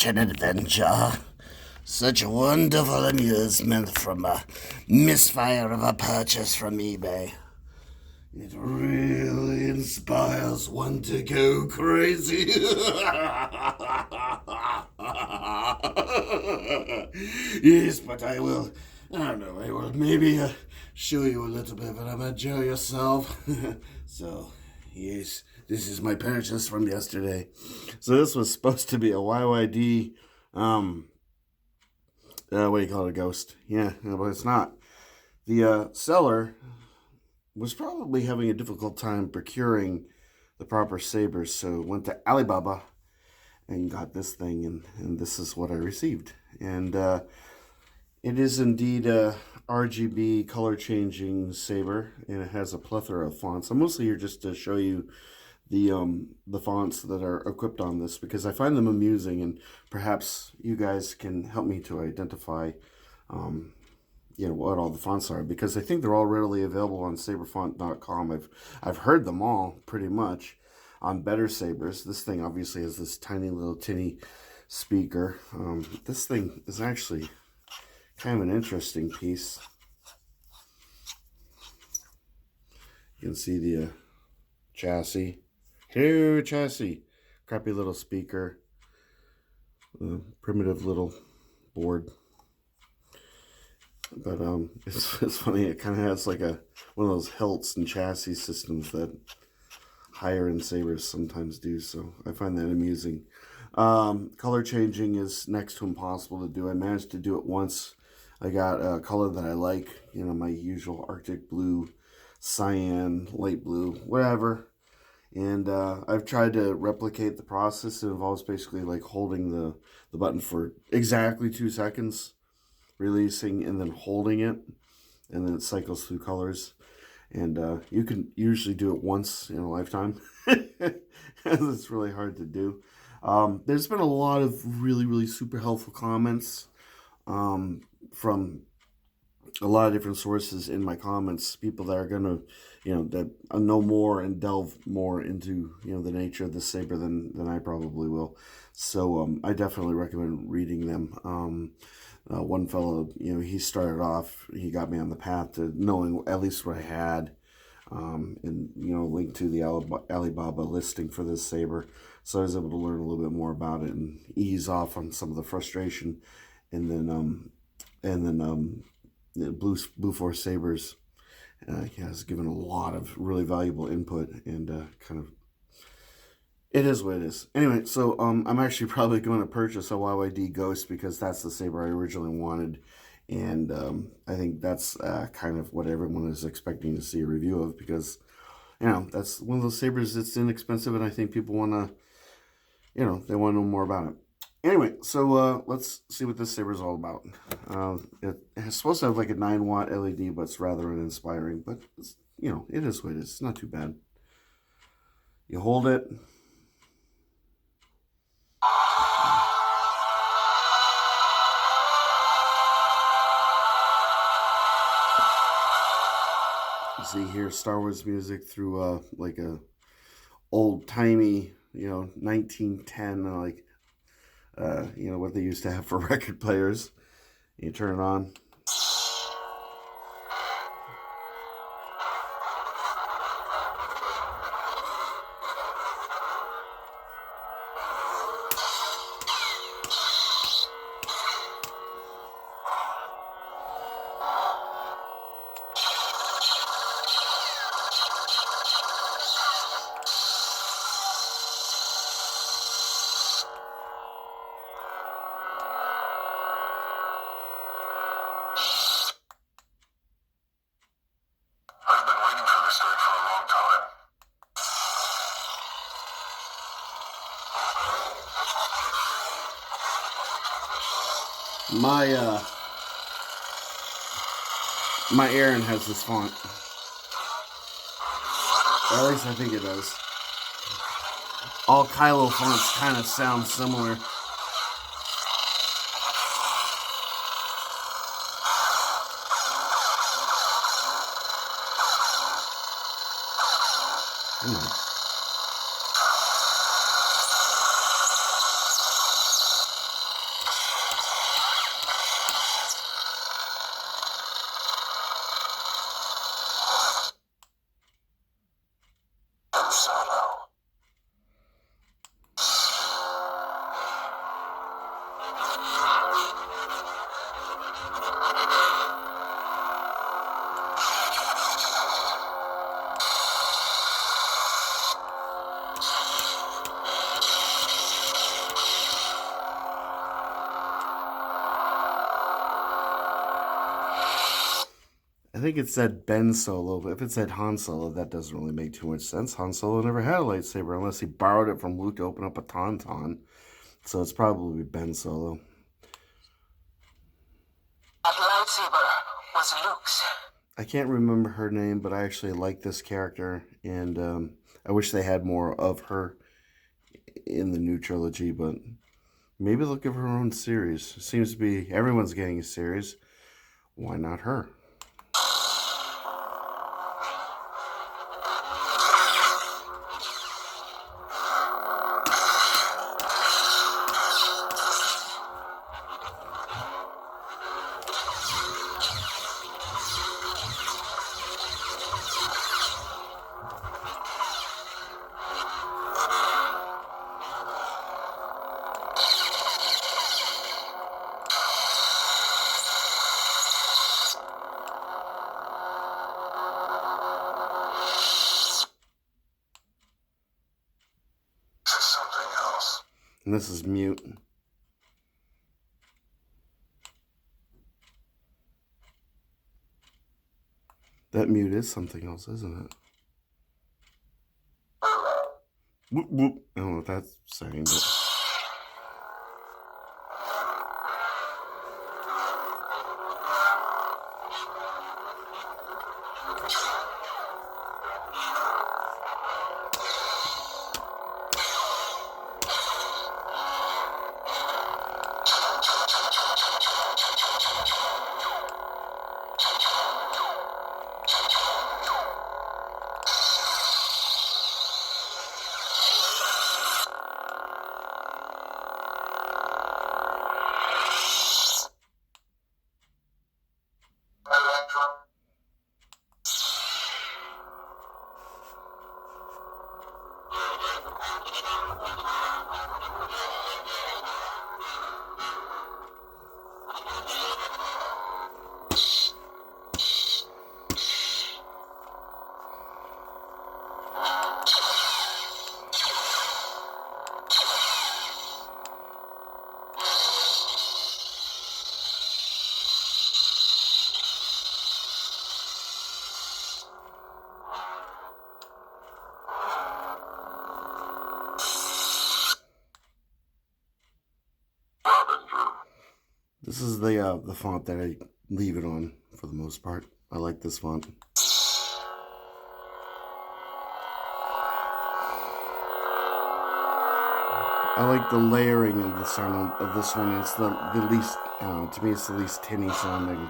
An adventure. Such wonderful amusement from a misfire of a purchase from eBay. It really inspires one to go crazy. Yes, but I don't know, I will maybe show you a little bit, but I'm enjoy yourself. So, yes, this is my purchase from yesterday. So this was supposed to be a YYD, what do you call it, a ghost? Yeah, but it's not. The seller was probably having a difficult time procuring the proper sabers, so went to Alibaba and got this thing, and this is what I received. And it is indeed a RGB color changing saber, and it has a plethora of fonts. I'm mostly here just to show you the fonts that are equipped on this because I find them amusing, and perhaps you guys can help me to identify what all the fonts are, because I think they're all readily available on saberfont.com. I've heard them all pretty much on better sabers. This thing obviously has this tiny little tinny speaker. This thing is actually kind of an interesting piece. You can see the chassis. Hello, chassis. Crappy little speaker. Primitive little board. But it's funny. It kind of has like one of those hilts and chassis systems that higher end sabers sometimes do. So I find that amusing. Color changing is next to impossible to do. I managed to do it once. I got a color that I like. My usual Arctic blue, cyan, light blue, whatever. And I've tried to replicate the process. It involves basically like holding the button for exactly 2 seconds, releasing, and then holding it, and then it cycles through colors. And you can usually do it once in a lifetime. It's really hard to do. There's been a lot of really, really super helpful comments from a lot of different sources in my comments, people that are going to, that know more and delve more into, the nature of the saber than I probably will. So I definitely recommend reading them. One fellow, he started off, he got me on the path to knowing at least what I had, and, linked to the Alibaba listing for this saber. So I was able to learn a little bit more about it and ease off on some of the frustration. And then Blue Force Sabers has given a lot of really valuable input, and kind of it is what it is. Anyway, so I'm actually probably going to purchase a YYD Ghost because that's the saber I originally wanted, and I think that's kind of what everyone is expecting to see a review of, because that's one of those sabers that's inexpensive, and I think people want to, they want to know more about it. Anyway, so let's see what this saber is all about. It's supposed to have like a 9-watt LED, but it's rather uninspiring. But it is what it is. It's not too bad. You hold it. You see here Star Wars music through like a old timey, 1910 like. What they used to have for record players. You turn it on. My Aaron has this font. Or at least I think it does. All Kylo fonts kind of sound similar. I think it said Ben Solo, but if it said Han Solo, that doesn't really make too much sense. Han Solo never had a lightsaber unless he borrowed it from Luke to open up a tauntaun. So it's probably Ben Solo. That lightsaber was Luke's. I can't remember her name, but I actually like this character, and I wish they had more of her in the new trilogy, but maybe they'll give her own series. It seems to be everyone's getting a series. Why not her? And this is mute. That mute is something else, isn't it? Whoop, whoop. I don't know what that's saying, but... This is the font that I leave it on for the most part. I like this font. I like the layering of the sound of this one. It's the least, I don't know, to me it's the least tinny sounding.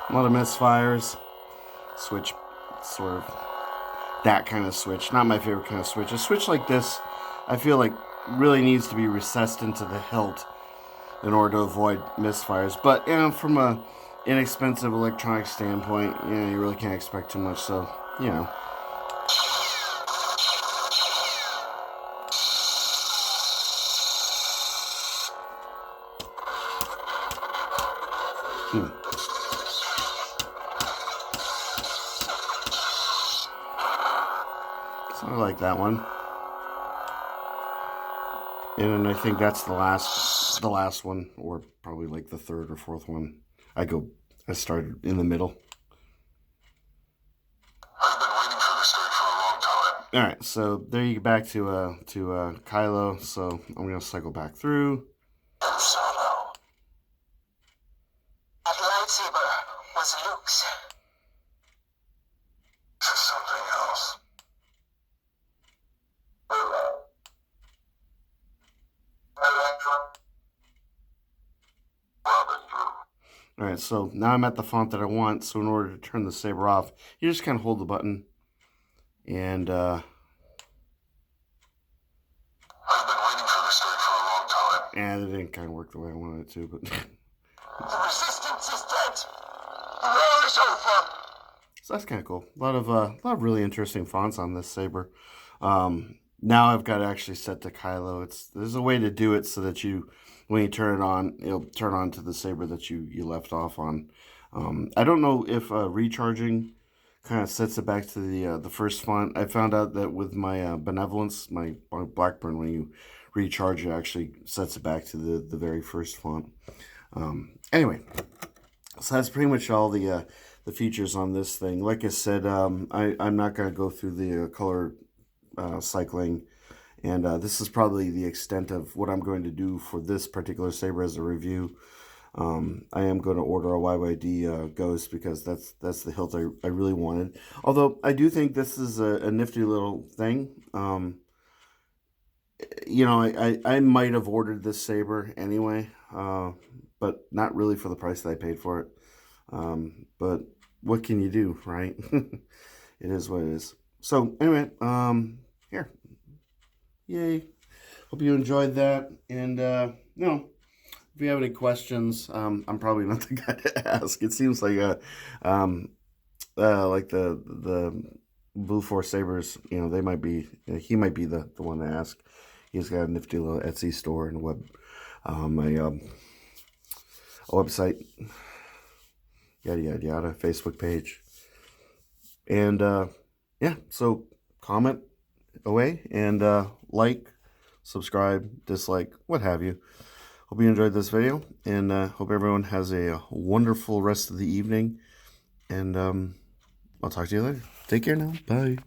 A lot of misfires. Switch, sort of that kind of switch. Not my favorite kind of switch. A switch like this, I feel like really needs to be recessed into the hilt in order to avoid misfires. But, you know, from a inexpensive electronic standpoint, you know, you really can't expect too much. So, you know. So I like that one. And then I think that's the last one, or probably like the third or fourth one. I started in the middle. I've been waiting for this day for a long time. Alright, so there you get back to Kylo. So I'm gonna cycle back through. Solo. That lightsaber was Luke's. This is something else. All right, so now I'm at the font that I want. So in order to turn the saber off, you just kind of hold the button, and I've been waiting for this day for a long time. and it didn't kind of work the way I wanted it to, but The resistance is dead. The war is over. so that's kind of cool. A lot of really interesting fonts on this saber. Now I've got it actually set to Kylo. There's a way to do it so that when you turn it on, it'll turn on to the saber that you left off on. I don't know if recharging kind of sets it back to the first font. I found out that with my Benevolence, my Blackburn, when you recharge it, actually sets it back to the very first font. Anyway, so that's pretty much all the features on this thing. Like I said, I'm not going to go through the color cycling, and this is probably the extent of what I'm going to do for this particular saber as a review. I am going to order a YYD Ghost because that's the hilt I really wanted. Although I do think this is a nifty little thing. You know, I might have ordered this saber anyway, but not really for the price that I paid for it. But what can you do, right? It is what it is. So anyway, here, yay! Hope you enjoyed that, and if you have any questions, I'm probably not the guy to ask. It seems like like the Blue Force Sabers, you know, he might be the one to ask. He's got a nifty little Etsy store and a website, yada yada yada, Facebook page, and yeah. So comment away and like, subscribe, dislike, what have you. Hope you enjoyed this video, and hope everyone has a wonderful rest of the evening, and I'll talk to you later. Take care now. Bye.